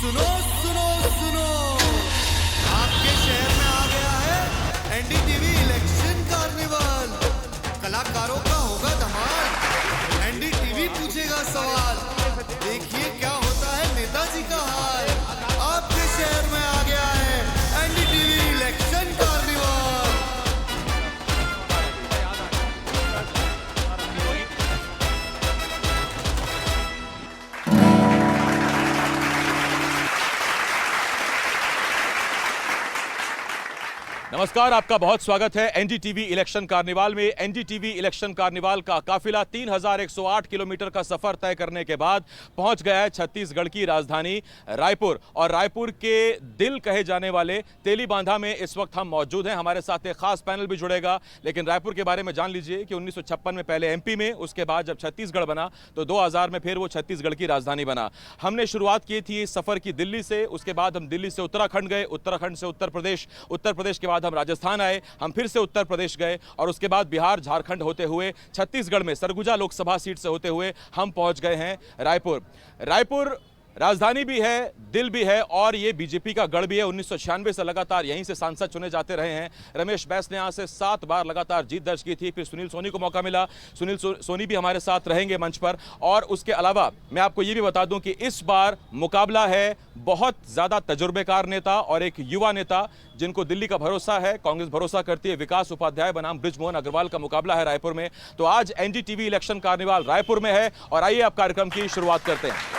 सुनो सुनो सुनो, आपके शहर में आ गया है एनडीटीवी इलेक्शन कार्निवल। कलाकारों का होगा धमाल, एनडीटीवी पूछेगा सवाल, देखिए क्या होता है नेताजी का हाल। आपके शहर में आ गया है एनडीटीवी इलेक्शन कार्निवल। नमस्कार, आपका बहुत स्वागत है एनडीटीवी इलेक्शन कार्निवाल में। एनडीटीवी इलेक्शन कार्निवाल का काफिला 3108 किलोमीटर का सफर तय करने के बाद पहुंच गया है छत्तीसगढ़ की राजधानी रायपुर। और रायपुर के दिल कहे जाने वाले तेलीबांधा में इस वक्त हम मौजूद हैं। हमारे साथ एक खास पैनल भी जुड़ेगा, लेकिन रायपुर के बारे में जान लीजिए कि 1956 में पहले एमपी में, उसके बाद जब छत्तीसगढ़ बना तो 2000 में फिर वो छत्तीसगढ़ की राजधानी बना। हमने शुरुआत की थी इस सफर की दिल्ली से, उसके बाद हम दिल्ली से उत्तराखंड गए, उत्तराखंड से उत्तर प्रदेश के बाद हम राजस्थान आए, हम फिर से उत्तर प्रदेश गए और उसके बाद बिहार झारखंड होते हुए छत्तीसगढ़ में सरगुजा लोकसभा सीट से होते हुए हम पहुंच गए हैं रायपुर। रायपुर राजधानी भी है, दिल भी है और ये बीजेपी का गढ़ भी है। 1996 से लगातार यहीं से सांसद चुने जाते रहे हैं। रमेश बैस ने यहां से 7 बार लगातार जीत दर्ज की थी। फिर सुनील सोनी को मौका मिला, सुनील सोनी भी हमारे साथ रहेंगे मंच पर। और उसके अलावा मैं आपको ये भी बता दूं कि इस बार मुकाबला है बहुत ज्यादा तजुर्बेकार नेता और एक युवा नेता जिनको दिल्ली का भरोसा है, कांग्रेस भरोसा करती है, विकास उपाध्याय बनाम बृजमोहन अग्रवाल का मुकाबला है रायपुर में। तो आज एनडीटीवी इलेक्शन कार्निवाल रायपुर में है और आइए आप कार्यक्रम की शुरुआत करते हैं।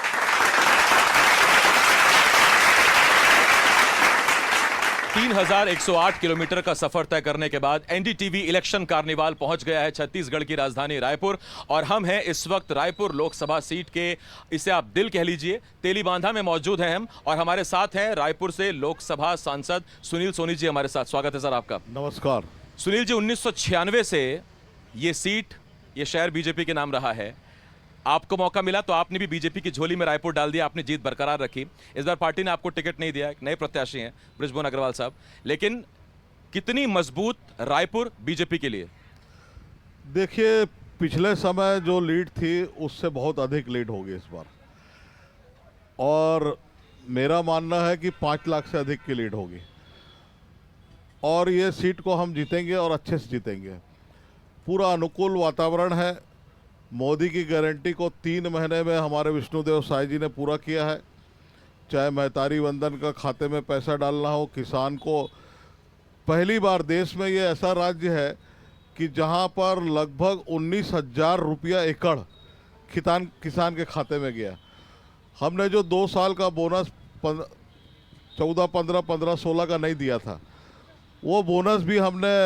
3108 किलोमीटर का सफर तय करने के बाद एनडीटीवी इलेक्शन कार्निवाल पहुंच गया है छत्तीसगढ़ की राजधानी रायपुर। और हम हैं इस वक्त रायपुर लोकसभा सीट के, इसे आप दिल कह लीजिए, तेलीबांधा में मौजूद हैं हम। और हमारे साथ हैं रायपुर से लोकसभा सांसद सुनील सोनी जी हमारे साथ। स्वागत है सर आपका। नमस्कार सुनील जी, 1996 से ये सीट, ये शहर बीजेपी के नाम रहा है। आपको मौका मिला तो आपने भी बीजेपी की झोली में रायपुर डाल दिया, आपने जीत बरकरार रखी। इस बार पार्टी ने आपको टिकट नहीं दिया, नए प्रत्याशी हैं बृजमोहन अग्रवाल साहब, लेकिन कितनी मजबूत रायपुर बीजेपी के लिए? देखिए, पिछले समय जो लीड थी उससे बहुत अधिक लीड होगी इस बार, और मेरा मानना है कि 5 लाख से अधिक की लीड होगी और ये सीट को हम जीतेंगे और अच्छे से जीतेंगे। पूरा अनुकूल वातावरण है। मोदी की गारंटी को 3 महीने में हमारे विष्णुदेव साय जी ने पूरा किया है। चाहे महतारी वंदन का खाते में पैसा डालना हो, किसान को पहली बार देश में ये ऐसा राज्य है कि जहां पर लगभग 19,000 रुपया एकड़ किसान के खाते में गया। हमने जो 2 साल का बोनस 14, 15, 15, 16 का नहीं दिया था, वो बोनस भी हमने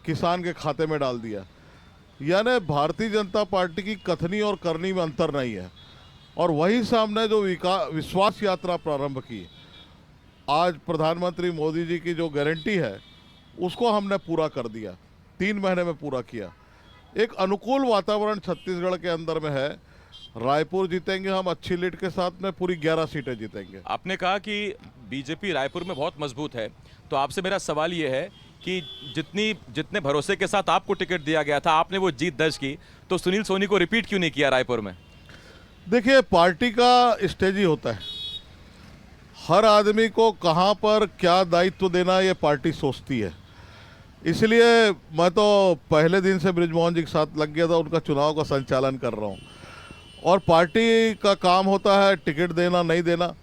किसान के खाते में डाल दिया। यानी भारतीय जनता पार्टी की कथनी और करनी में अंतर नहीं है। और वही सामने जो विश्वास यात्रा प्रारंभ की, आज प्रधानमंत्री मोदी जी की जो गारंटी है उसको हमने पूरा कर दिया, 3 महीने में पूरा किया। एक अनुकूल वातावरण छत्तीसगढ़ के अंदर में है। रायपुर जीतेंगे हम अच्छी लीड के साथ में, पूरी 11 सीटें जीतेंगे। आपने कहा कि बीजेपी रायपुर में बहुत मजबूत है, तो आपसे मेरा सवाल ये है कि जितने भरोसे के साथ आपको टिकट दिया गया था, आपने वो जीत दर्ज की, तो सुनील सोनी को रिपीट क्यों नहीं किया रायपुर में? देखिए, पार्टी का स्टेज ही होता है। हर आदमी को कहां पर क्या दायित्व देना ये पार्टी सोचती है। इसलिए मैं तो पहले दिन से बृजमोहन जी के साथ लग गया था, उनका चुनाव का संचालन कर रहा हूं। और पार्टी का काम होता है टिकट देना नहीं देना।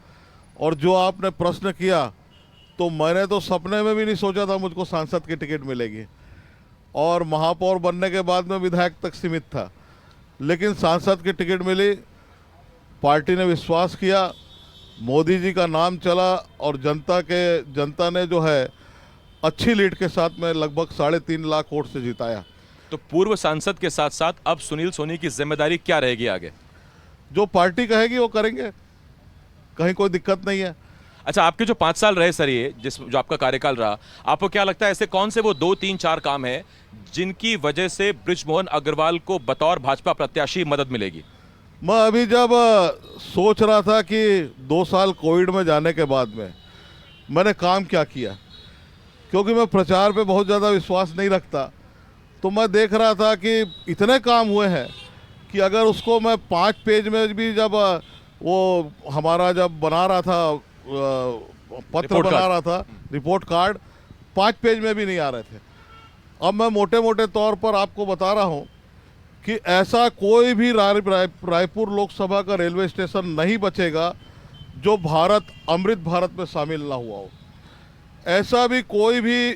और जो आपने प्रश्न किया, तो मैंने तो सपने में भी नहीं सोचा था मुझको सांसद की टिकट मिलेगी, और महापौर बनने के बाद में विधायक तक सीमित था, लेकिन सांसद की टिकट मिली। पार्टी ने विश्वास किया, मोदी जी का नाम चला और जनता ने जो है अच्छी लीड के साथ में लगभग 3.5 लाख वोट से जिताया। तो पूर्व सांसद के साथ साथ अब सुनील सोनी की जिम्मेदारी क्या रहेगी आगे? जो पार्टी कहेगी वो करेंगे, कहीं कोई दिक्कत नहीं है। अच्छा, आपके जो 5 साल रहे सर, ये जो आपका कार्यकाल रहा, आपको क्या लगता है ऐसे कौन से वो 2, 3, 4 काम है जिनकी वजह से बृजमोहन अग्रवाल को बतौर भाजपा प्रत्याशी मदद मिलेगी? मैं अभी जब सोच रहा था कि 2 साल कोविड में जाने के बाद में मैंने काम क्या किया, क्योंकि मैं प्रचार पे बहुत ज़्यादा विश्वास नहीं रखता, तो मैं देख रहा था कि इतने काम हुए हैं कि अगर उसको मैं 5 पेज में भी, जब वो हमारा जब बना रहा था पत्र रिपोर्ट बना कार्ड। रहा था, रिपोर्ट कार्ड 5 पेज में भी नहीं आ रहे थे। अब मैं मोटे मोटे तौर पर आपको बता रहा हूं कि ऐसा कोई भी रायपुर लोकसभा का रेलवे स्टेशन नहीं बचेगा जो अमृत भारत में शामिल ना हुआ हो। ऐसा भी कोई भी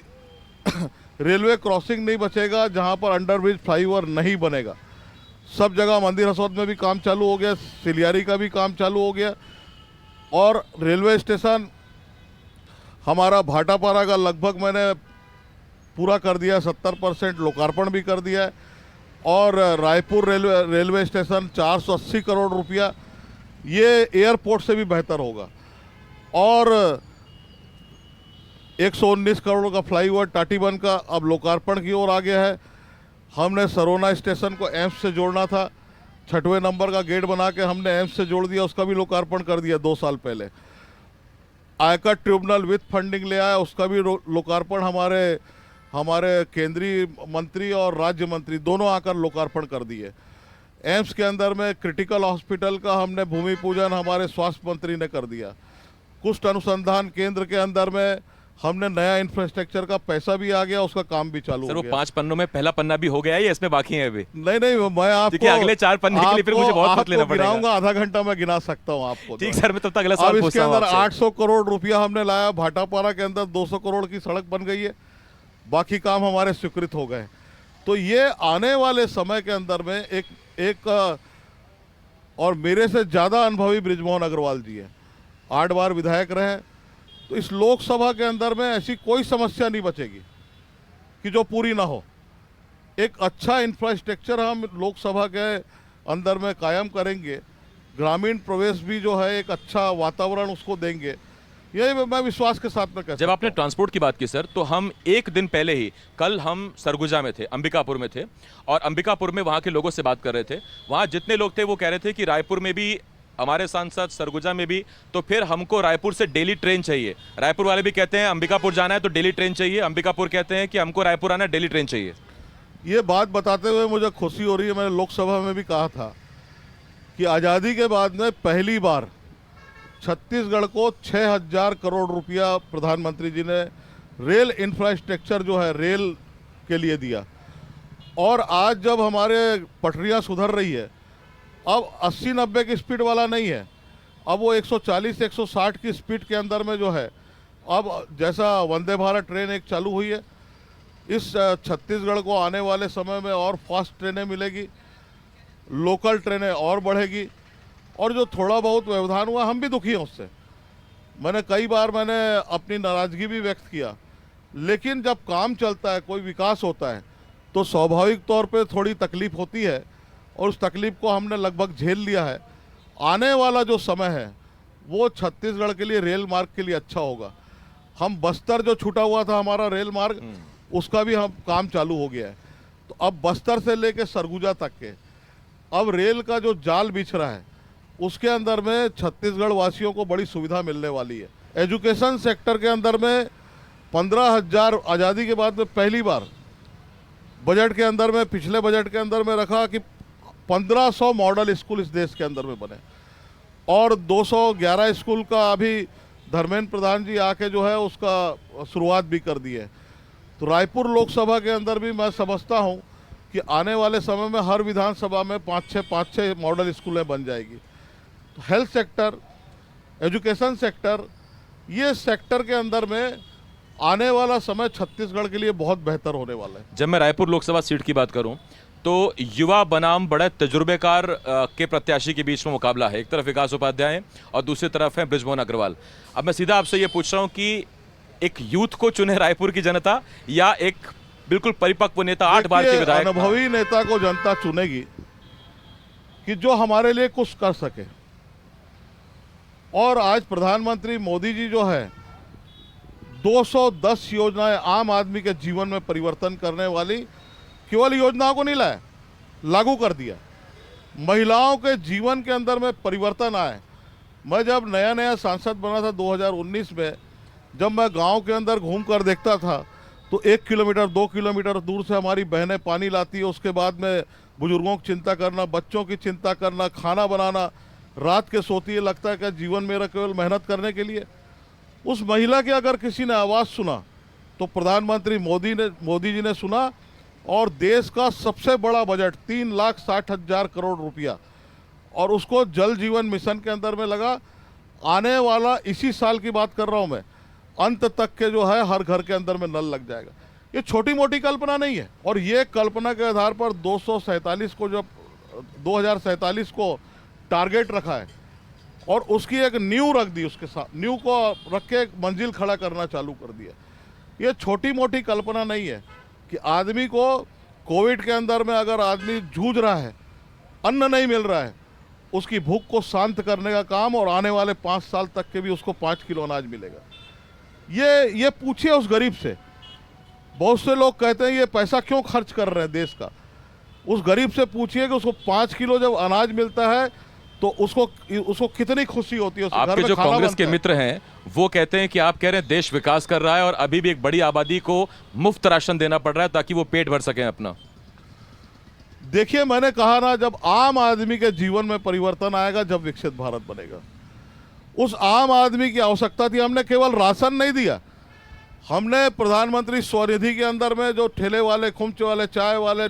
रेलवे क्रॉसिंग नहीं बचेगा जहां पर अंडरब्रिज फ्लाईओवर नहीं बनेगा। सब जगह मंदिर हसौद में भी काम चालू हो गया, सिलियारी का भी काम चालू हो गया, और रेलवे स्टेशन हमारा भाटापारा का लगभग मैंने पूरा कर दिया, 70% लोकार्पण भी कर दिया है। और रायपुर रेलवे स्टेशन 480 करोड़ रुपया, ये एयरपोर्ट से भी बेहतर होगा। और 119 करोड़ का फ्लाईओवर टाटीबन का अब लोकार्पण की ओर आ गया है। हमने सरोना स्टेशन को एम्स से जोड़ना था, 6वें नंबर का गेट बना के हमने एम्स से जोड़ दिया, उसका भी लोकार्पण कर दिया 2 साल पहले। आयकर ट्रिब्यूनल विथ फंडिंग ले आया, उसका भी लोकार्पण हमारे केंद्रीय मंत्री और राज्य मंत्री दोनों आकर लोकार्पण कर दिए। एम्स के अंदर में क्रिटिकल हॉस्पिटल का हमने भूमि पूजन हमारे स्वास्थ्य मंत्री ने कर दिया। कुष्ठ अनुसंधान केंद्र के अंदर में हमने नया इंफ्रास्ट्रक्चर का पैसा भी आ गया, उसका काम भी चालू सर हो वो गया। 5 पन्नों में पहला पन्ना भी हो गया है या इसमें बाकी है अभी? नहीं, मैं आपको देखिए, अगले 4 पन्ने के लिए फिर मुझे बहुत वक्त लेना पड़ेगा। गिनाऊंगा, आधा घंटा मैं गिना सकता हूँ आपको। ठीक सर, मैं तब तक अगला अब सवाल इसके पूछता हूँ अंदर आपसे। 800 करोड़ रुपया हमने लाया। भाटापारा के अंदर 200 करोड़ की सड़क बन गई है, बाकी काम हमारे स्वीकृत हो गए। तो ये आने वाले समय के अंदर में एक और मेरे से ज़्यादा अनुभवी बृजमोहन अग्रवाल जी हैं, 8 बार विधायक रहे। तो इस लोकसभा के अंदर में ऐसी कोई समस्या नहीं बचेगी कि जो पूरी ना हो। एक अच्छा इंफ्रास्ट्रक्चर हम लोकसभा के अंदर में कायम करेंगे, ग्रामीण प्रवेश भी जो है एक अच्छा वातावरण उसको देंगे, यही मैं विश्वास के साथ में कह जब आपने ट्रांसपोर्ट की बात की सर, तो हम एक दिन पहले ही, कल हम सरगुजा में थे, अंबिकापुर में थे, और अंबिकापुर में वहाँ के लोगों से बात कर रहे थे। वहाँ जितने लोग थे वो कह रहे थे कि रायपुर में भी हमारे सांसद, सरगुजा में भी, तो फिर हमको रायपुर से डेली ट्रेन चाहिए। रायपुर वाले भी कहते हैं अंबिकापुर जाना है तो डेली ट्रेन चाहिए, अंबिकापुर कहते हैं कि हमको रायपुर आना है, डेली ट्रेन चाहिए। ये बात बताते हुए मुझे खुशी हो रही है। मैंने लोकसभा में भी कहा था कि आज़ादी के बाद में पहली बार छत्तीसगढ़ को 6000 करोड़ रुपया प्रधानमंत्री जी ने रेल इंफ्रास्ट्रक्चर जो है रेल के लिए दिया। और आज जब हमारे पटरियां सुधर रही है, अब 80-90 की स्पीड वाला नहीं है, अब वो 140-160 की स्पीड के अंदर में जो है, अब जैसा वंदे भारत ट्रेन एक चालू हुई है, इस छत्तीसगढ़ को आने वाले समय में और फास्ट ट्रेनें मिलेगी, लोकल ट्रेनें और बढ़ेगी। और जो थोड़ा बहुत व्यवधान हुआ, हम भी दुखी हैं उससे। मैंने कई बार अपनी नाराज़गी भी व्यक्त किया, लेकिन जब काम चलता है, कोई विकास होता है, तो स्वाभाविक तौर पे थोड़ी तकलीफ होती है, और उस तकलीफ को हमने लगभग झेल लिया है। आने वाला जो समय है वो छत्तीसगढ़ के लिए रेल मार्ग के लिए अच्छा होगा। हम बस्तर जो छूटा हुआ था हमारा रेल मार्ग, उसका भी हम काम चालू हो गया है। तो अब बस्तर से लेके सरगुजा तक के अब रेल का जो जाल बिछ रहा है, उसके अंदर में छत्तीसगढ़ वासियों को बड़ी सुविधा मिलने वाली है। एजुकेशन सेक्टर के अंदर में 15,000 आज़ादी के बाद में पहली बार बजट के अंदर में, पिछले बजट के अंदर में रखा कि 1500 मॉडल स्कूल इस देश के अंदर में बने, और 211 स्कूल का अभी धर्मेंद्र प्रधान जी आके जो है उसका शुरुआत भी कर दी है। तो रायपुर लोकसभा के अंदर भी मैं समझता हूँ कि आने वाले समय में हर विधानसभा में 5-6 मॉडल स्कूलें बन जाएगी। तो हेल्थ सेक्टर, एजुकेशन सेक्टर, ये सेक्टर के अंदर में आने वाला समय छत्तीसगढ़ के लिए बहुत बेहतर होने वाला है। जब मैं रायपुर लोकसभा सीट की बात करूं तो युवा बनाम बड़े तजुर्बेकार के प्रत्याशी के बीच में मुकाबला है। एक तरफ विकास उपाध्याय हैं और दूसरी तरफ है बृजमोहन अग्रवाल। अब मैं सीधा आपसे ये पूछ रहा हूं कि एक यूथ को चुने रायपुर की जनता, या एक बिल्कुल परिपक्व नेता, 8 बार के विधायक? अनुभवी नेता को जनता चुनेगी कि जो हमारे लिए कुछ कर सके। और आज प्रधानमंत्री मोदी जी जो है 210 योजनाएं आम आदमी के जीवन में परिवर्तन करने वाली, केवल योजनाओं को नहीं लाया, लागू कर दिया। महिलाओं के जीवन के अंदर में परिवर्तन आए। मैं जब नया सांसद बना था 2019 में, जब मैं गांव के अंदर घूम कर देखता था तो 1 किलोमीटर 2 किलोमीटर दूर से हमारी बहनें पानी लाती है, उसके बाद में बुजुर्गों की चिंता करना, बच्चों की चिंता करना, खाना बनाना, रात के सोती है, लगता है कि जीवन मेरा केवल मेहनत करने के लिए। उस महिला की अगर किसी ने आवाज़ सुना तो प्रधानमंत्री मोदी जी ने सुना, और देश का सबसे बड़ा बजट 3,60,000 करोड़ रुपया, और उसको जल जीवन मिशन के अंदर में लगा। आने वाला इसी साल की बात कर रहा हूँ मैं, अंत तक के जो है हर घर के अंदर में नल लग जाएगा। ये छोटी मोटी कल्पना नहीं है, और ये कल्पना के आधार पर 2047 को टारगेट रखा है, और उसकी एक नींव रख दी, उसके साथ नींव को रख के एक मंजिल खड़ा करना चालू कर दिया। ये छोटी मोटी कल्पना नहीं है कि आदमी को कोविड के अंदर में अगर आदमी जूझ रहा है, अन्न नहीं मिल रहा है, उसकी भूख को शांत करने का काम, और आने वाले 5 साल तक के भी उसको 5 किलो अनाज मिलेगा। ये पूछिए उस गरीब से। बहुत से लोग कहते हैं ये पैसा क्यों खर्च कर रहे हैं देश का। उस गरीब से पूछिए कि उसको 5 किलो जब अनाज मिलता है तो उसको कितनी खुशी होती है। आपके जो कांग्रेस के मित्र हैं वो कहते हैं कि आप कह रहे हैं देश विकास कर रहा है और अभी भी एक बड़ी आबादी को मुफ्त राशन देना पड़ रहा है ताकि वो पेट भर सकें अपना। देखिए, मैंने कहा ना, जब आम आदमी के जीवन में परिवर्तन आएगा, जब विकसित भारत बनेगा। उस आम आदमी की आवश्यकता थी। हमने केवल राशन नहीं दिया, हमने प्रधानमंत्री स्वनिधि के अंदर में जो ठेले वाले, खुमचे वाले, चाय वाले,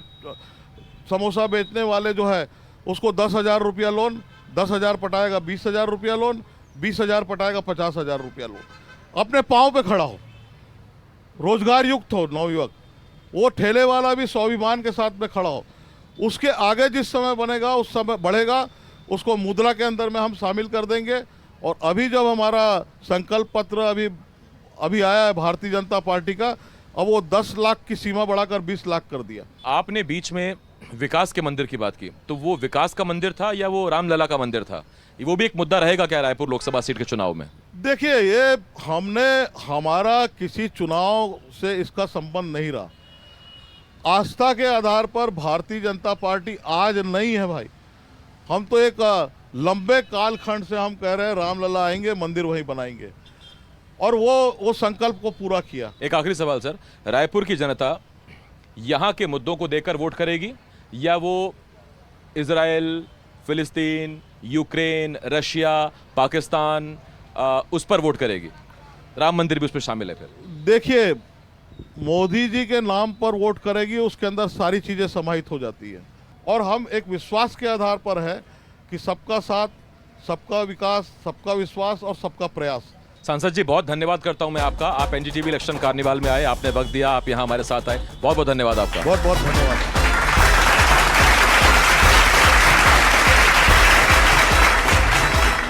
समोसा बेचने वाले जो है, उसको 10,000 रुपया लोन, 10,000 पटाएगा 20,000 रुपया लोन, 20,000 पटाएगा 50,000 रुपया लोन। अपने पाँव पे खड़ा हो, रोजगार युक्त हो नवयुवक। वो ठेले वाला भी स्वाभिमान के साथ में खड़ा हो। उसके आगे जिस समय बनेगा, उस समय बढ़ेगा, उसको मुद्रा के अंदर में हम शामिल कर देंगे। और अभी जब हमारा संकल्प पत्र अभी आया है भारतीय जनता पार्टी का, अब वो 10 लाख की सीमा बढ़ाकर 20 लाख कर दिया। आपने बीच में विकास के मंदिर की बात की, तो वो विकास का मंदिर था या वो रामलला का मंदिर था? वो भी एक मुद्दा रहेगा क्या रायपुर लोकसभा सीट के चुनाव में? देखिए, ये हमारा किसी चुनाव से इसका संबंध नहीं रहा। आस्था के आधार पर भारतीय जनता पार्टी आज नहीं है भाई। हम तो एक लंबे कालखंड से हम कह रहे हैं रामलला आएंगे, मंदिर वहीं बनाएंगे, और वो संकल्प को पूरा किया। एक आखिरी सवाल सर, रायपुर की जनता यहाँ के मुद्दों को देकर वोट करेगी या वो इजराइल, फिलिस्तीन, यूक्रेन, रशिया, पाकिस्तान उस पर वोट करेगी? राम मंदिर भी उसमें शामिल है। फिर देखिए, मोदी जी के नाम पर वोट करेगी, उसके अंदर सारी चीज़ें समाहित हो जाती है। और हम एक विश्वास के आधार पर है कि सबका साथ, सबका विकास, सबका विश्वास और सबका प्रयास। सांसद जी, बहुत धन्यवाद करता हूं मैं आपका। आप एनडीटीवी इलेक्शन कार्निवाल में आए, आपने वक्त दिया, आप यहां हमारे साथ आए, बहुत बहुत धन्यवाद आपका। बहुत बहुत धन्यवाद।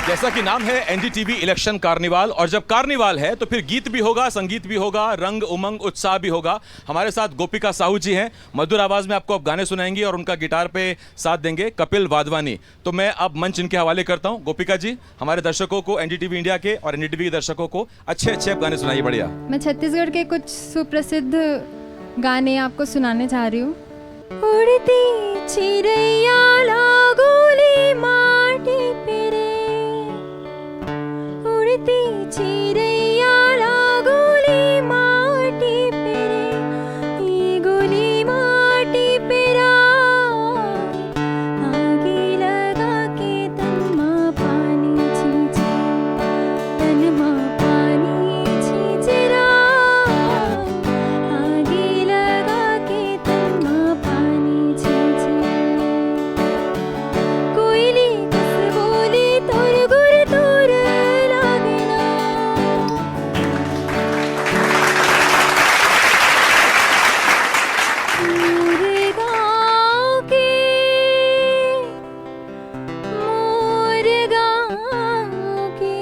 जैसा कि नाम है एनडीटीवी इलेक्शन कार्निवाल, और जब कार्निवाल है तो फिर गीत भी होगा, संगीत भी होगा, रंग उमंग उत्साह भी होगा। हमारे साथ गोपिका साहू जी हैं, मधुर आवाज में आपको अब गाने सुनाएंगी और उनका गिटार पे साथ देंगे कपिल वाधवानी। तो मैं अब मंच इनके हवाले करता हूं। गोपिका जी, हमारे दर्शकों को, एनडीटीवी इंडिया के और एनडीटीवी के दर्शकों को अच्छे अच्छे गाने सुनाइए। बढ़िया। मैं छत्तीसगढ़ के कुछ सुप्रसिद्ध गाने आपको सुनाने जा रही हूँ। उड़ती चिड़ैया लागोली माटी पे रे, उड़ती चिड़ैया लागोली माटी पे रे, ये गोली माटी पे आगे लगा के तनमा पानी छींचे, तनमा पानी छींचे रा, आगे लगा के तनमा पानी छींचे। कोयली कस बोली तोर गुर तोर लागेना, मोर गाँव के, मोर गाँव के,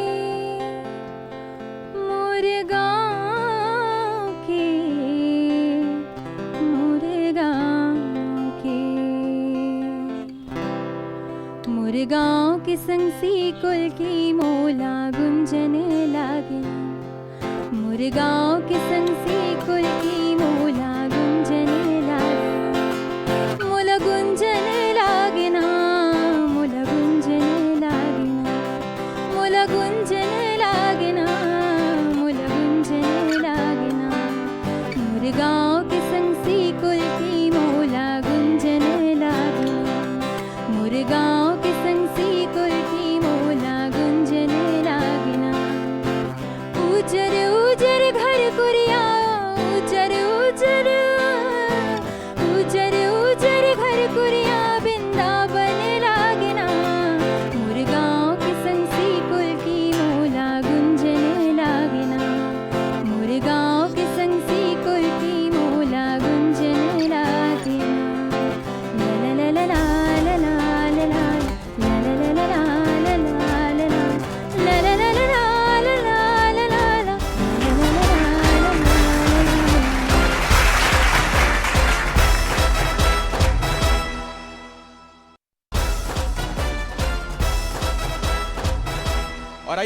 मोर गाँव के, मोर गाँव के, मोर गाँव के संगसी कुल की मोला गुंजन लागे, मोर गाँव के संगसी कुल की मोला गुंजन लागे, मोला गुंजन लागे ना, मोला गुंजन लागे ना, मोला गुंजन लागे ना, मोला गुंजन लागे ना, मोर गाँव के संगसी कुल की मोला गुंजन लागे, मोर गाँव के संगसी कुल की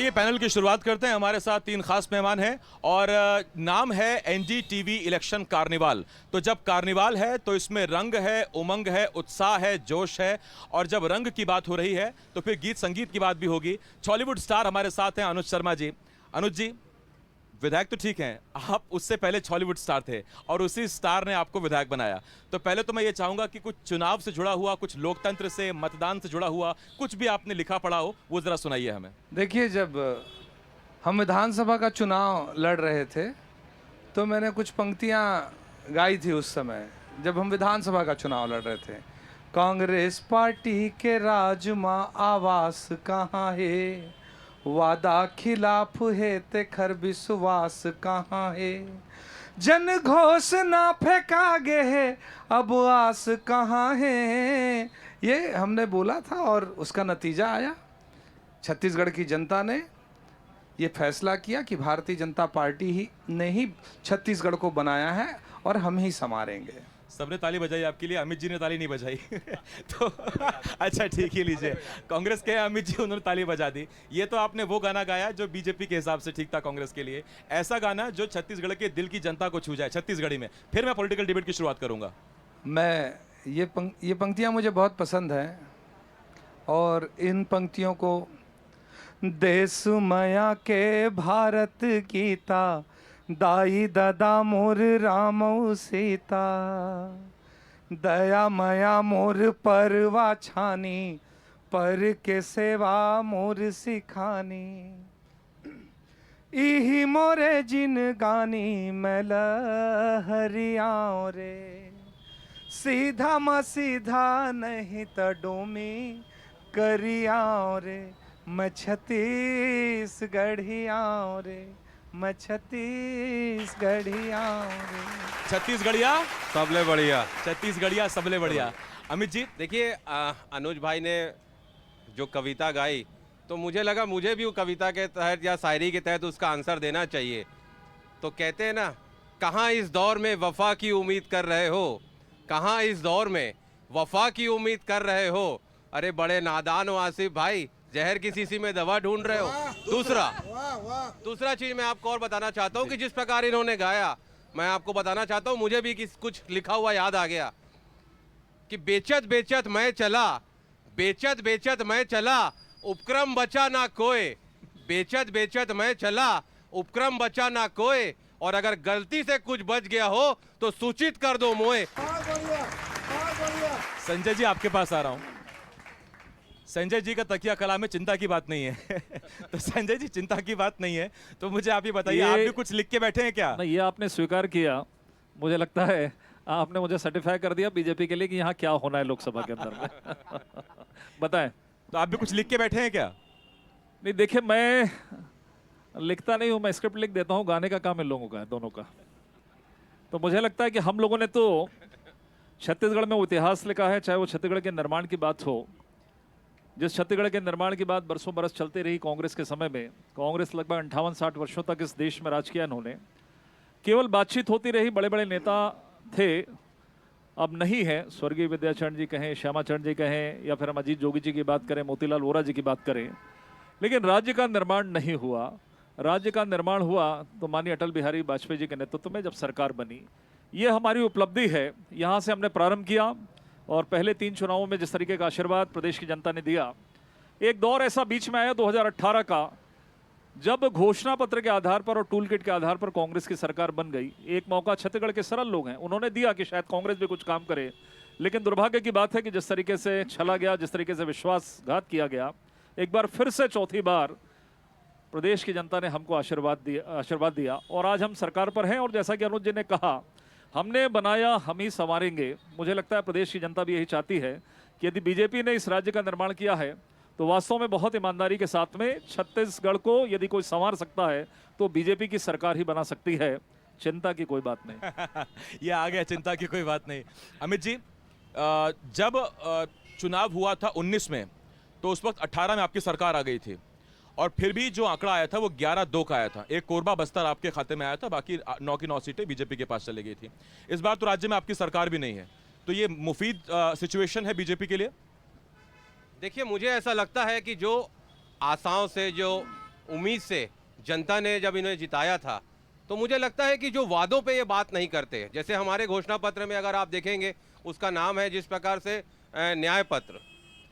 चलिए पैनल की शुरुआत करते हैं। हमारे साथ तीन खास मेहमान हैं और नाम है एनडीटीवी इलेक्शन कार्निवाल। तो जब कार्निवाल है तो इसमें रंग है, उमंग है, उत्साह है, जोश है, और जब रंग की बात हो रही है तो फिर गीत संगीत की बात भी होगी। बॉलीवुड स्टार हमारे साथ हैं अनुज शर्मा जी। अनुज जी, विधायक तो ठीक हैं, आप उससे पहले बॉलीवुड स्टार थे और उसी स्टार ने आपको विधायक बनाया। तो पहले तो मैं ये चाहूंगा कि कुछ चुनाव से जुड़ा हुआ, कुछ लोकतंत्र से, मतदान से जुड़ा हुआ कुछ भी आपने लिखा पढ़ा हो वो जरा सुनाइए हमें। देखिए, जब हम विधानसभा का चुनाव लड़ रहे थे तो मैंने कुछ पंक्तियां गाई थी उस समय, जब हम विधानसभा का चुनाव लड़ रहे थे। कांग्रेस पार्टी के राज मां आवास कहाँ है, वादा खिलाफ है ते खर विश्वास कहाँ है, जन घोषणा फेंका गे है अब आस कहाँ है। ये हमने बोला था और उसका नतीजा आया। छत्तीसगढ़ की जनता ने ये फैसला किया कि भारतीय जनता पार्टी ही ने ही छत्तीसगढ़ को बनाया है और हम ही संवारेंगे। सबने ताली बजाई आपके लिए, अमित जी ने ताली नहीं बजाई तो अच्छा ठीक ही लीजिए, कांग्रेस के अमित जी उन्होंने ताली बजा दी। ये तो आपने वो गाना गाया जो बीजेपी के हिसाब से ठीक था कांग्रेस के लिए, ऐसा गाना जो छत्तीसगढ़ के दिल की जनता को छू जाए छत्तीसगढ़ी में। फिर मैं पॉलिटिकल डिबेट की शुरुआत करूंगा। मैं ये पंक्तियां मुझे बहुत पसंद हैं और इन पंक्तियों को देश माया के भारत गीता दाई दादा मोर राम सीता, दया मया मोर परवा छानी, पर के सेवा मोर सिखानी, इही मोरे जिन गानी मैं लहरियाओ रे, सीधा म सीधा नहीं त डोमी करियाओ रे, मैं छत्तीसगढ़ियाओ रे, मैं छत्तीसगढ़िया रे। छत्तीसगढ़िया सबले बढ़िया। छत्तीसगढ़िया सबले बढ़िया। अमित जी, देखिए, अनुज भाई ने जो कविता गाई तो मुझे लगा मुझे भी वो कविता के तहत या शायरी के तहत उसका आंसर देना चाहिए। तो कहते हैं ना, कहाँ इस दौर में वफा की उम्मीद कर रहे हो, कहाँ इस दौर में वफा की उम्मीद कर रहे हो। अरे बड़े नादान हो आसिफ भाई, जहर की शीशी में दवा ढूंढ रहे हो। दूसरा चीज मैं आपको और बताना चाहता हूँ कि जिस प्रकार इन्होंने गाया, मैं आपको बताना चाहता हूँ, मुझे भी कुछ लिखा हुआ याद आ गया कि बेचत बेचत मैं चला, बेचत बेचत मैं चला, उपक्रम बचा ना कोई, बेचत बेचत मैं चला, उपक्रम बचा ना कोई, और अगर गलती से कुछ बच गया हो तो सूचित कर दो मोए। संजय जी आपके पास आ रहा हूं। संजय जी का तकिया कलाम में चिंता की बात नहीं है तो संजय जी चिंता की बात नहीं है, तो मुझे आप ही बताइए, आप भी कुछ लिख के बैठे हैं क्या? नहीं, ये आपने स्वीकार किया, मुझे लगता है आपने मुझे सर्टिफाई कर दिया बीजेपी के लिए कि यहाँ क्या होना है लोकसभा के अंदर में बताएं। तो आप भी कुछ लिख के बैठे हैं क्या? नहीं, देखिए, मैं लिखता नहीं हूँ, मैं स्क्रिप्ट लिख देता हूँ। गाने का काम इन लोगों का है, दोनों का। तो मुझे लगता है कि हम लोगों ने तो छत्तीसगढ़ में वो इतिहास लिखा है, चाहे वो छत्तीसगढ़ के निर्माण की बात हो, जिस छत्तीसगढ़ के निर्माण की बात बरसों बरस चलती रही कांग्रेस के समय में। कांग्रेस लगभग 58-60 वर्षों तक इस देश में राज किया इन्होंने। केवल बातचीत होती रही, बड़े बड़े नेता थे, अब नहीं है। स्वर्गीय विद्याचरण जी कहें, श्यामाचरण जी कहें, या फिर हम अजीत जोगी जी की बात करें, मोतीलाल वोरा जी की बात करें, लेकिन राज्य का निर्माण नहीं हुआ। राज्य का निर्माण हुआ तो माननीय अटल बिहारी वाजपेयी जी के नेतृत्व में जब सरकार बनी। ये हमारी उपलब्धि है, यहाँ से हमने प्रारंभ किया और पहले 3 चुनावों में जिस तरीके का आशीर्वाद प्रदेश की जनता ने दिया। एक दौर ऐसा बीच में आया 2018 का, जब घोषणा पत्र के आधार पर और टूल किट के आधार पर कांग्रेस की सरकार बन गई। एक मौका छत्तीसगढ़ के सरल लोग हैं, उन्होंने दिया कि शायद कांग्रेस भी कुछ काम करे, लेकिन दुर्भाग्य की बात है कि जिस तरीके से छला गया, जिस तरीके से विश्वासघात किया गया, एक बार फिर से चौथी बार प्रदेश की जनता ने हमको आशीर्वाद दिया और आज हम सरकार पर हैं। और जैसा कि अनुज जी ने कहा, हमने बनाया, हम ही संवारेंगे। मुझे लगता है प्रदेश की जनता भी यही चाहती है कि यदि बीजेपी ने इस राज्य का निर्माण किया है तो वास्तव में बहुत ईमानदारी के साथ में छत्तीसगढ़ को यदि कोई संवार सकता है तो बीजेपी की सरकार ही बना सकती है। चिंता की कोई बात नहीं ये आ गया, चिंता की कोई बात नहीं। अमित जी, जब चुनाव हुआ था 19 में, तो उस वक्त 18 में आपकी सरकार आ गई थी और फिर भी जो आंकड़ा आया था वो 11-2 का आया था। एक कोरबा बस्तर आपके खाते में आया था, बाकी 9 की 9 सीटें बीजेपी के पास चली गई थी। इस बार तो राज्य में आपकी सरकार भी नहीं है, तो ये मुफीद सिचुएशन है बीजेपी के लिए? देखिए, मुझे ऐसा लगता है कि जो आशाओं से, जो उम्मीद से जनता ने जब इन्हें जिताया था, तो मुझे लगता है कि जो वादों पे ये बात नहीं करते, जैसे हमारे घोषणा पत्र में अगर आप देखेंगे उसका नाम है जिस प्रकार से न्याय पत्र,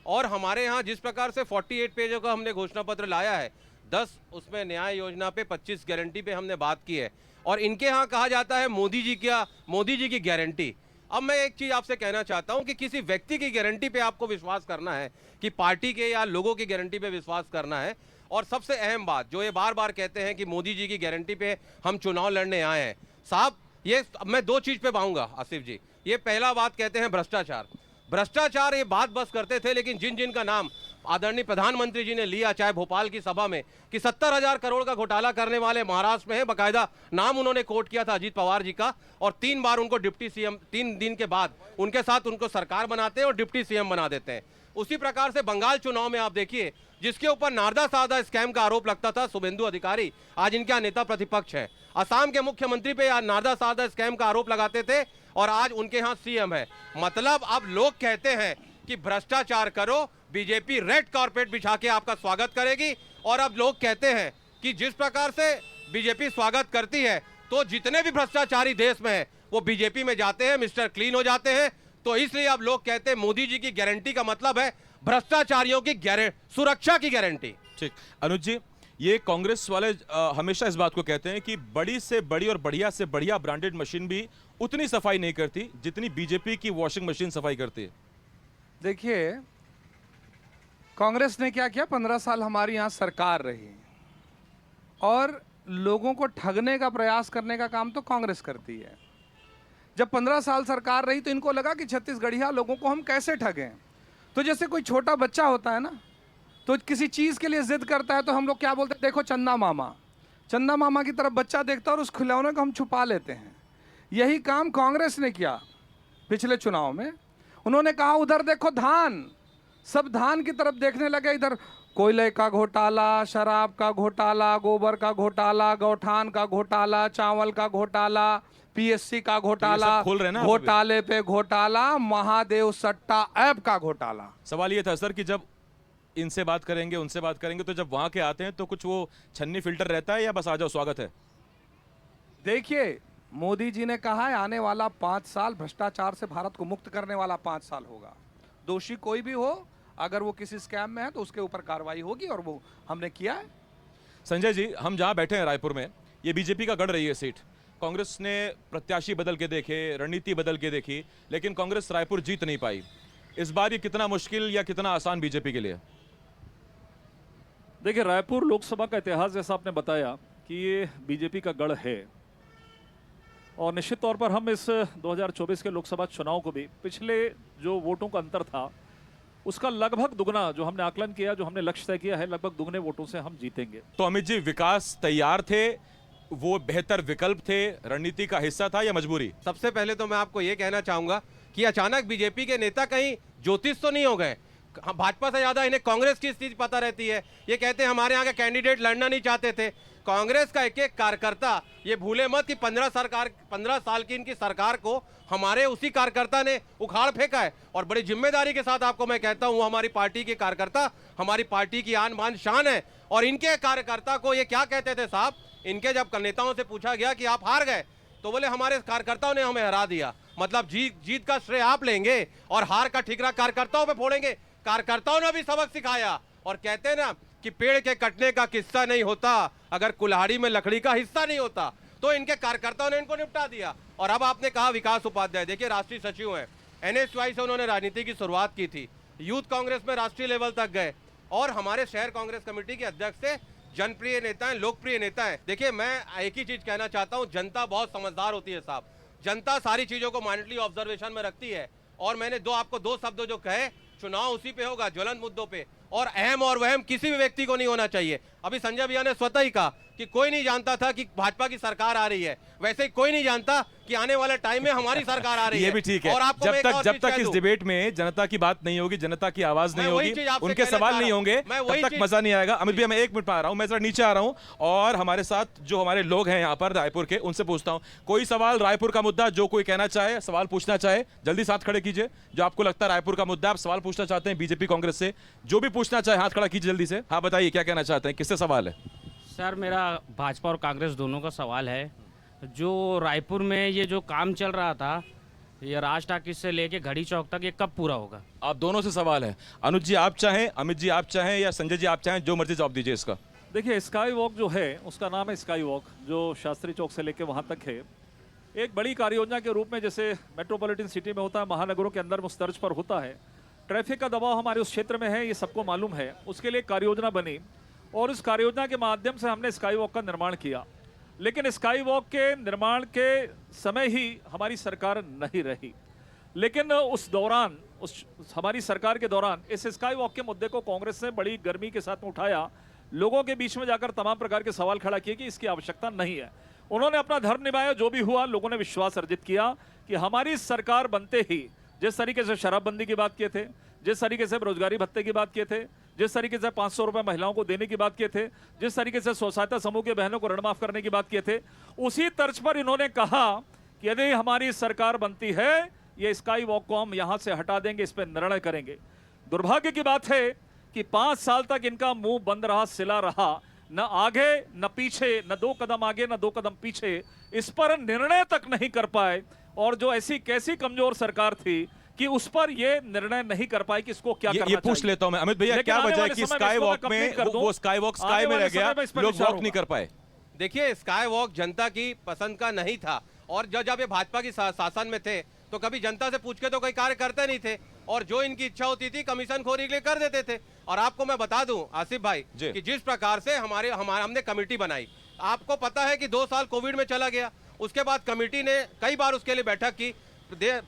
और हमारे यहाँ जिस प्रकार से 48 पेजों का हमने घोषणा पत्र लाया है, 10 उसमें न्याय योजना पे, 25 गारंटी पे हमने बात की है। और इनके यहाँ कहा जाता है मोदी जी की गारंटी। अब मैं एक चीज़ आपसे कहना चाहता हूँ कि किसी व्यक्ति की गारंटी पे आपको विश्वास करना है कि पार्टी के या लोगों की गारंटी पे विश्वास करना है। और सबसे अहम बात जो ये बार बार कहते हैं कि मोदी जी की गारंटी पे हम चुनाव लड़ने आए हैं, साहब ये मैं दो चीज़ पे पाऊंगा आसिफ जी। ये पहला बात कहते हैं भ्रष्टाचार, ये बात बस करते थे, लेकिन जिन जिन का नाम आदरणीय प्रधानमंत्री जी ने लिया, चाहे भोपाल की सभा में कि 70,000 करोड़ का घोटाला करने वाले महाराष्ट्र में है, बकायदा नाम उन्होंने कोट किया था अजीत पवार जी का, और 3 बार उनको डिप्टी सीएम, 3 दिन के बाद उनके साथ उनको सरकार बनाते हैं और डिप्टी सीएम बना देते हैं। उसी प्रकार से बंगाल चुनाव में आप देखिए, जिसके ऊपर नारदा सादा स्कैम का आरोप लगता था शुभेंदु अधिकारी, आज इनका नेता प्रतिपक्ष है। असम के मुख्यमंत्री पे आज नारदा सादा स्कैम का आरोप लगाते थे और आज उनके यहाँ सीएम है। मतलब अब लोग कहते हैं कि भ्रष्टाचार करो, बीजेपी रेड कारपेट बिछा के आपका स्वागत करेगी। और अब लोग कहते हैं कि जिस प्रकार से बीजेपी स्वागत करती है, तो जितने भी भ्रष्टाचारी देश में है वो बीजेपी में जाते हैं, मिस्टर क्लीन हो जाते हैं। तो इसलिए अब लोग कहते हैं मोदी जी की गारंटी का मतलब है भ्रष्टाचारियों की सुरक्षा की गारंटी। ठीक, अनुज जी, ये कांग्रेस वाले हमेशा इस बात को कहते हैं कि बड़ी से बड़ी और बढ़िया से बढ़िया ब्रांडेड मशीन भी उतनी सफाई नहीं करती जितनी बीजेपी की वॉशिंग मशीन सफाई करती है। देखिए, कांग्रेस ने क्या किया, 15 साल हमारी यहाँ सरकार रही और लोगों को ठगने का प्रयास करने का काम तो कांग्रेस करती है। जब 15 साल सरकार रही तो इनको लगा कि छत्तीसगढ़िया लोगों को हम कैसे ठगें। तो जैसे कोई छोटा बच्चा होता है ना, तो किसी चीज़ के लिए जिद करता है तो हम लोग क्या बोलते हैं, देखो चंदा मामा की तरफ बच्चा देखता है और उस खिलौने को हम छुपा लेते हैं। यही काम कांग्रेस ने किया पिछले चुनाव में। उन्होंने कहा उधर देखो धान, सब धान की तरफ देखने लगे, इधर कोयले का घोटाला, शराब का घोटाला, गोबर का घोटाला, गौठान का घोटाला, चावल का घोटाला, पीएससी का घोटाला, घोटाले पे घोटाला, महादेव सट्टा ऐप का घोटाला। सवाल ये था सर कि जब इनसे बात करेंगे उनसे बात करेंगे तो जब वहां के आते हैं तो कुछ वो छन्नी फिल्टर रहता है या बस आ जाओ स्वागत है? देखिए, मोदी जी ने कहा है आने वाला 5 साल भ्रष्टाचार से भारत को मुक्त करने वाला 5 साल होगा। दोषी कोई भी हो, अगर वो किसी स्कैम में है तो उसके ऊपर कार्रवाई होगी और वो हमने किया है। संजय जी, हम जहां बैठे हैं रायपुर में, ये बीजेपी का गढ़ रही है सीट। कांग्रेस ने प्रत्याशी बदल के देखे, रणनीति बदल के देखी, लेकिन कांग्रेस रायपुर जीत नहीं पाई। इस बार ये कितना मुश्किल या कितना आसान बीजेपी के लिए? देखिए, रायपुर लोकसभा का इतिहास जैसा आपने बताया कि ये बीजेपी का गढ़ है और निश्चित तौर पर हम इस 2024 के लोकसभा चुनाव को भी पिछले जो वोटों का अंतर था उसका लगभग दुगना, जो हमने आकलन किया, जो हमने लक्ष्य तय किया है, लगभग दुगने वोटों से हम जीतेंगे। तो अमित जी, विकास तैयार थे, वो बेहतर विकल्प थे, रणनीति का हिस्सा था या मजबूरी? सबसे पहले तो मैं आपको ये कहना चाहूंगा कि अचानक बीजेपी के नेता कहीं ज्योतिष तो नहीं हो गए। भाजपा से ज्यादा इन्हें कांग्रेस की स्थिति पता रहती है। ये कहते हैं हमारे यहाँ के कैंडिडेट लड़ना नहीं चाहते थे। कांग्रेस का एक एक कार्यकर्ता, ये भूले मत कि 15 साल की इनकी सरकार को हमारे उसी कार्यकर्ता ने उखाड़ फेंका है। और बड़ी जिम्मेदारी के साथ आपको मैं कहता हूँ, वो हमारी पार्टी के कार्यकर्ता हमारी पार्टी की आन बान शान है। और इनके कार्यकर्ता को ये क्या कहते थे साहब, इनके जब नेताओं से पूछा गया कि आप हार गए तो बोले हमारे कार्यकर्ताओं ने हमें हरा दिया। मतलब जीत का श्रेय आप लेंगे और हार का ठिकरा कार्यकर्ताओं पे फोड़ेंगे। कार्यकर्ताओं ने भी सबक सिखाया और कहते हैं ना कि पेड़ के कटने का किस्सा नहीं होता अगर कुल्हाड़ी में लकड़ी का हिस्सा नहीं होता। तो इनके कार्यकर्ताओं ने इनको निपटा दिया। और अब आपने कहा विकास उपाध्याय, देखिए राष्ट्रीय सचिव हैं, NSY से उन्होंने राजनीति की शुरुआत की थी, यूथ कांग्रेस में राष्ट्रीय लेवल तक गए और हमारे शहर कांग्रेस कमेटी के अध्यक्ष से जनप्रिय नेता हैं, लोकप्रिय नेता हैं। देखिए, मैं एक ही चीज कहना चाहता हूं, जनता बहुत समझदार होती है साहब। जनता सारी चीजों को माइंडली ऑब्जर्वेशन में रखती है। और मैंने आपको दो शब्द जो कहे, चुनाव उसी पे होगा, ज्वलंत मुद्दों पे, और अहम और वहम किसी भी व्यक्ति को नहीं होना चाहिए। अभी संजय भैया ने स्वतः ही कहा कि कोई नहीं जानता था कि भाजपा की सरकार आ रही है, वैसे ही कोई नहीं जानता कि आने वाले टाइम में हमारी सरकार आ रही है। ये भी ठीक है। और आपको जब तक इस डिबेट में जनता की बात नहीं होगी, जनता की आवाज नहीं होगी, उनके सवाल नहीं होंगे, तब तक मजा नहीं आएगा। अमित भैया, मैं 1 मिनट पर आ रहा हूं, मैं जरा नीचे आ रहा हूं और हमारे साथ जो हमारे लोग हैं यहाँ पर रायपुर के, उनसे पूछता हूं कोई सवाल रायपुर का मुद्दा जो कोई कहना चाहे, सवाल पूछना चाहे, जल्दी साथ खड़े कीजिए। जो आपको लगता है रायपुर का मुद्दा, आप सवाल पूछना चाहते हैं बीजेपी कांग्रेस से, जो भी पूछना चाहे हाथ खड़ा कीजिए जल्दी से। हाँ बताइए, क्या कहना चाहते हैं, किससे सवाल है? सर मेरा भाजपा और कांग्रेस दोनों का सवाल है। जो रायपुर में ये जो काम चल रहा था, ये राज टाकिज से लेके घड़ी चौक तक, ये कब पूरा होगा? आप दोनों से सवाल है। अनुज जी आप चाहें, अमित जी आप चाहें, या संजय जी आप चाहें, जो मर्जी जवाब दीजिए इसका। देखिए, स्काई वॉक जो है उसका नाम है स्काई वॉक, जो शास्त्री चौक से लेके वहाँ तक है। एक बड़ी कार्य योजना के रूप में जैसे मेट्रोपॉलिटन सिटी में होता है, महानगरों के अंदर उस तर्ज पर होता है। ट्रैफिक का दबाव हमारे उस क्षेत्र में है, ये सबको मालूम है। उसके लिए कार्य योजना बनी और उस कार्य योजना के माध्यम से हमने स्काई वॉक का निर्माण किया। लेकिन स्काई वॉक के निर्माण के समय ही हमारी सरकार नहीं रही, लेकिन उस दौरान, उस हमारी सरकार के दौरान इस स्काई वॉक के मुद्दे को कांग्रेस ने बड़ी गर्मी के साथ में उठाया। लोगों के बीच में जाकर तमाम प्रकार के सवाल खड़ा किए कि इसकी आवश्यकता नहीं है। उन्होंने अपना धर्म निभाया, जो भी हुआ लोगों ने विश्वास अर्जित किया कि हमारी सरकार बनते ही जिस तरीके से शराबबंदी की बात किए थे, जिस तरीके से बेरोजगारी भत्ते की बात किए थे, जिस तरीके से 500 रुपए महिलाओं को देने की बात किए थे, जिस तरीके से स्वसहायता समूह के बहनों को ऋण माफ करने की बात किए थे, उसी तर्ज पर इन्होंने कहा कि यदि हमारी सरकार बनती है, ये स्काई वॉक को हम यहां से हटा देंगे, इस पर निर्णय करेंगे। दुर्भाग्य की बात है कि 5 साल तक इनका मुंह बंद रहा, सिला रहा, न आगे न पीछे, न 2 कदम आगे न 2 कदम पीछे, इस पर निर्णय तक नहीं कर पाए। और जो ऐसी कैसी कमजोर सरकार थी कि उस पर ये निर्णय नहीं कर पाए कि इसको क्या करना ये पूछ चाहिए। लेता हूं मैं, अमित भैया क्या वजह है कि स्काई वॉक में वो स्काई वॉक स्काई में रह गया, लोग वॉक नहीं कर पाए? देखिए, स्काई वॉक जनता की पसंद का नहीं था, और जब ये भाजपा की शासन में थे तो कभी जनता से पूछ के तो कोई कार्य करते नहीं थे, और जो इनकी इच्छा होती थी कमीशन खोरी के लिए कर देते थे। और आपको मैं बता दूं आसिफ भाई कि जिस प्रकार से हमने कमेटी बनाई, आपको पता है कि 2 साल कोविड में चला गया, उसके बाद कमेटी ने कई बार उसके लिए बैठक की,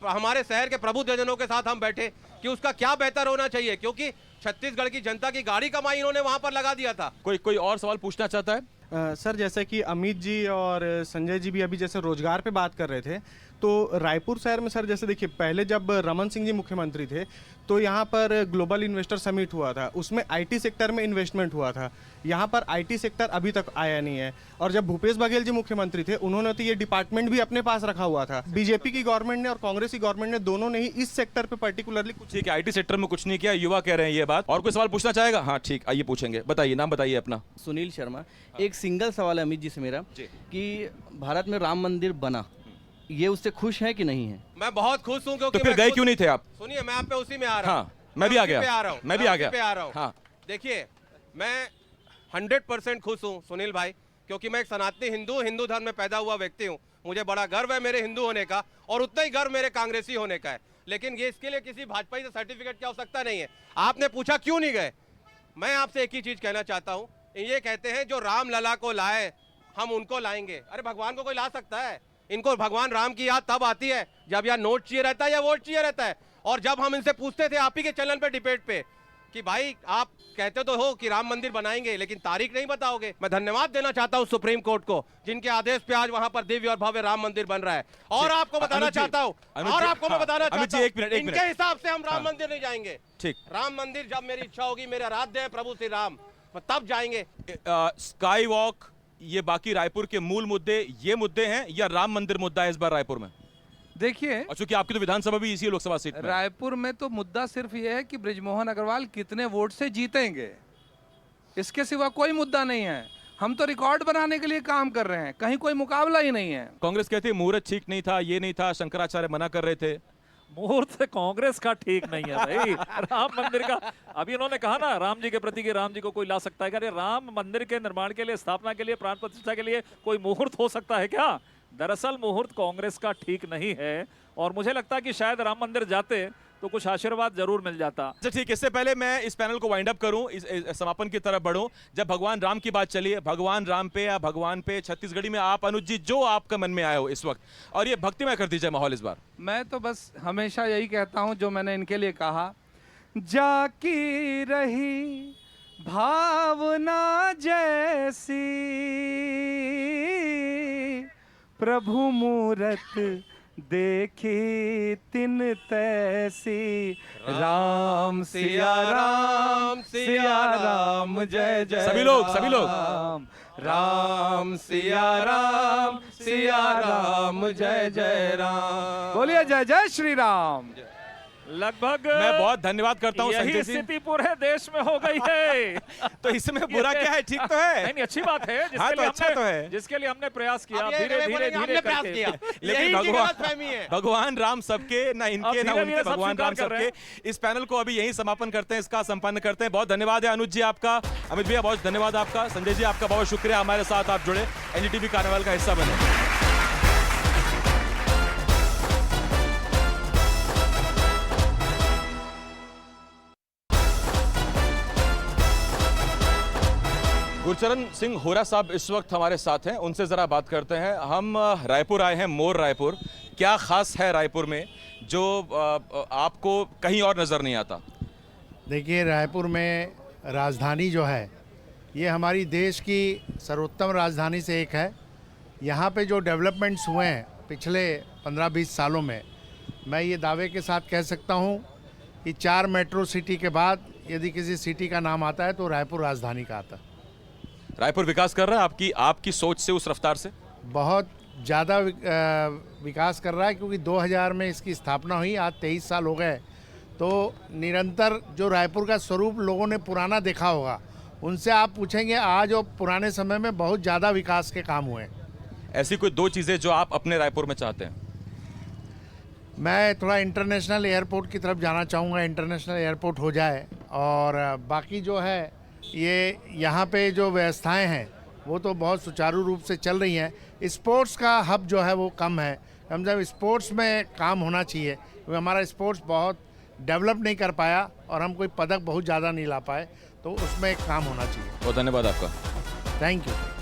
हमारे शहर के प्रबुद्धजनों के साथ हम बैठे कि उसका क्या बेहतर होना चाहिए, क्योंकि छत्तीसगढ़ की जनता की गाड़ी कमाई इन्होंने वहां पर लगा दिया था। कोई और सवाल पूछना चाहता है? सर, जैसे कि अमित जी और संजय जी भी अभी जैसे रोजगार पे बात कर रहे थे, तो रायपुर शहर में सर जैसे देखिए, पहले जब रमन सिंह जी मुख्यमंत्री थे तो यहाँ पर ग्लोबल इन्वेस्टर समिट हुआ था, उसमें आईटी सेक्टर में इन्वेस्टमेंट हुआ था। यहाँ पर आईटी सेक्टर अभी तक आया नहीं है। और जब भूपेश बघेल जी मुख्यमंत्री थे, उन्होंने तो ये डिपार्टमेंट भी अपने पास रखा हुआ था। बीजेपी की गवर्नमेंट ने और कांग्रेस की गवर्नमेंट ने दोनों ने ही इस सेक्टर पे पर्टिकुलरली कुछ। ठीक है, आईटी सेक्टर में कुछ नहीं किया, युवा कह रहे हैं ये बात। और कोई सवाल पूछना चाहेगा? हाँ ठीक, आइए पूछेंगे, बताइए, नाम बताइए अपना। सुनील शर्मा। एक सिंगल सवाल है अमित जी से मेरा कि भारत में राम मंदिर बना, ये उससे खुश है कि नहीं है? मैं बहुत खुश हूं, क्योंकि तो फिर गए क्यों नहीं थे आप? सुनिए, मैं आप पे उसी में आ रहा हूं। हाँ, मैं भी आ गया, मैं भी आ गया। हाँ, देखिए, मैं 100% खुश हूं सुनील भाई, क्योंकि मैं एक सनातनी हिंदू धर्म में पैदा हुआ व्यक्ति हूं। मुझे बड़ा गर्व है मेरे हिंदू होने का, और उतना ही गर्व मेरे कांग्रेसी होने का है। लेकिन ये इसके लिए किसी भाजपा से सर्टिफिकेट की आवश्यकता नहीं है। आपने पूछा क्यों नहीं गए, मैं आपसे एक ही चीज कहना चाहता हूं। ये कहते हैं जो राम लला को लाए हम उनको लाएंगे। अरे भगवान को कोई ला सकता है? इनको भगवान राम की याद तब आती है जब या नोट चाहिए रहता है या वोट चाहिए रहता है। और जब हम इनसे पूछते थे आप ही के चैनल पे डिबेट पे कि भाई आप कहते तो हो कि राम मंदिर बनाएंगे, लेकिन तारीख नहीं बताओगे। मैं धन्यवाद देना चाहता हूं सुप्रीम कोर्ट को, जिनके आदेश पे आज वहां पर दिव्य और भव्य राम मंदिर बन रहा है। और आपको बताना चाहता हूं, इनके हिसाब से हम राम मंदिर नहीं जाएंगे। ठीक, राम मंदिर जब मेरी इच्छा होगी, मेरे आराध्य है प्रभु श्री राम, तब जाएंगे। स्काई वॉक, ये बाकी रायपुर के मूल मुद्दे ये मुद्दे हैं, या राम मंदिर मुद्दा है इस बार रायपुर में? देखिए, और चूंकि आपकी तो विधानसभा भी इसी लोकसभा सीट में, रायपुर में तो मुद्दा सिर्फ ये है कि बृजमोहन अग्रवाल कितने वोट से जीतेंगे, इसके सिवा कोई मुद्दा नहीं है। हम तो रिकॉर्ड बनाने के लिए काम कर रहे हैं, कहीं कोई मुकाबला ही नहीं है। कांग्रेस कहती है मुहूर्त ठीक नहीं था, ये नहीं था, शंकराचार्य मना कर रहे थे। मुहूर्त कांग्रेस का ठीक नहीं है भाई। राम मंदिर का अभी इन्होंने कहा ना, राम जी के प्रति कि राम जी को कोई ला सकता है। अरे राम मंदिर के निर्माण के लिए, स्थापना के लिए, प्राण प्रतिष्ठा के लिए कोई मुहूर्त हो सकता है क्या? दरअसल मुहूर्त कांग्रेस का ठीक नहीं है, और मुझे लगता है कि शायद राम मंदिर जाते तो कुछ आशीर्वाद जरूर मिल जाता। अच्छा ठीक, इससे पहले मैं इस पैनल को वाइंड अप करूं, इस समापन की तरफ बढ़ूं। जब भगवान राम की बात चली है, भगवान राम पे या भगवान पे छत्तीसगढ़ी में आप अनुज जी जो आपका मन में आया हो इस वक्त, और ये भक्तिमय कर दीजिए माहौल इस बार। मैं तो बस हमेशा यही कहता हूं जो मैंने इनके लिए कहा, जाकी रही भावना जैसी प्रभु मूरत देखी तिन तैसी, राम सिया राम जय जय। सभी लोग राम सिया राम जय जय राम। बोलिए जय जय श्री राम। लगभग मैं बहुत धन्यवाद करता हूं यही संजय जी। स्थिति पूरे देश में हो गई है। तो इसमें बुरा क्या है, ठीक तो है। नहीं, अच्छी बात है, हाँ, तो अच्छा तो है। जिसके लिए हमने प्रयास किया, अब ये धीरे नहीं धीरे बोलेंगे, धीरे हमने प्रयास करके। किया। लेकिन यही की भगवान गलतफहमी है। भगवान राम सबके, ना इनके ना धीरे उनके, धीरे सब भगवान राम स्वीकार कर रहे सबके। इस पैनल को अभी यही समापन करते हैं, इसका संपन्न करते हैं। बहुत धन्यवाद है अनुज जी आपका, अमित भैया बहुत धन्यवाद आपका, संजय जी आपका बहुत शुक्रिया, हमारे साथ आप जुड़े, एनडीटीवी कार्निवाल का हिस्सा बने। गुरचरण सिंह होरा साहब इस वक्त हमारे साथ हैं, उनसे जरा बात करते हैं। हम रायपुर आए हैं, मोर रायपुर। क्या खास है रायपुर में जो आपको कहीं और नजर नहीं आता? देखिए, रायपुर में राजधानी जो है ये हमारी देश की सर्वोत्तम राजधानी से एक है। यहाँ पे जो डेवलपमेंट्स हुए हैं पिछले 15-20 सालों में, मैं ये दावे के साथ कह सकता हूँ कि 4 मेट्रो सिटी के बाद यदि किसी सिटी का नाम आता है तो रायपुर राजधानी का आता है। रायपुर विकास कर रहा है आपकी सोच से, उस रफ्तार से? बहुत ज़्यादा विकास कर रहा है, क्योंकि 2000 में इसकी स्थापना हुई, आज 23 साल हो गए। तो निरंतर जो रायपुर का स्वरूप लोगों ने पुराना देखा होगा, उनसे आप पूछेंगे आज और पुराने समय में बहुत ज़्यादा विकास के काम हुए। ऐसी कोई 2 चीज़ें जो आप अपने रायपुर में चाहते हैं? मैं थोड़ा इंटरनेशनल एयरपोर्ट की तरफ जाना चाहूँगा, इंटरनेशनल एयरपोर्ट हो जाए, और बाकी जो है ये यहाँ पे जो व्यवस्थाएं हैं वो तो बहुत सुचारू रूप से चल रही हैं। स्पोर्ट्स का हब जो है वो कम है, हम जब स्पोर्ट्स में काम होना चाहिए, क्योंकि हमारा स्पोर्ट्स बहुत डेवलप नहीं कर पाया और हम कोई पदक बहुत ज़्यादा नहीं ला पाए, तो उसमें काम होना चाहिए। बहुत धन्यवाद आपका। Thank you.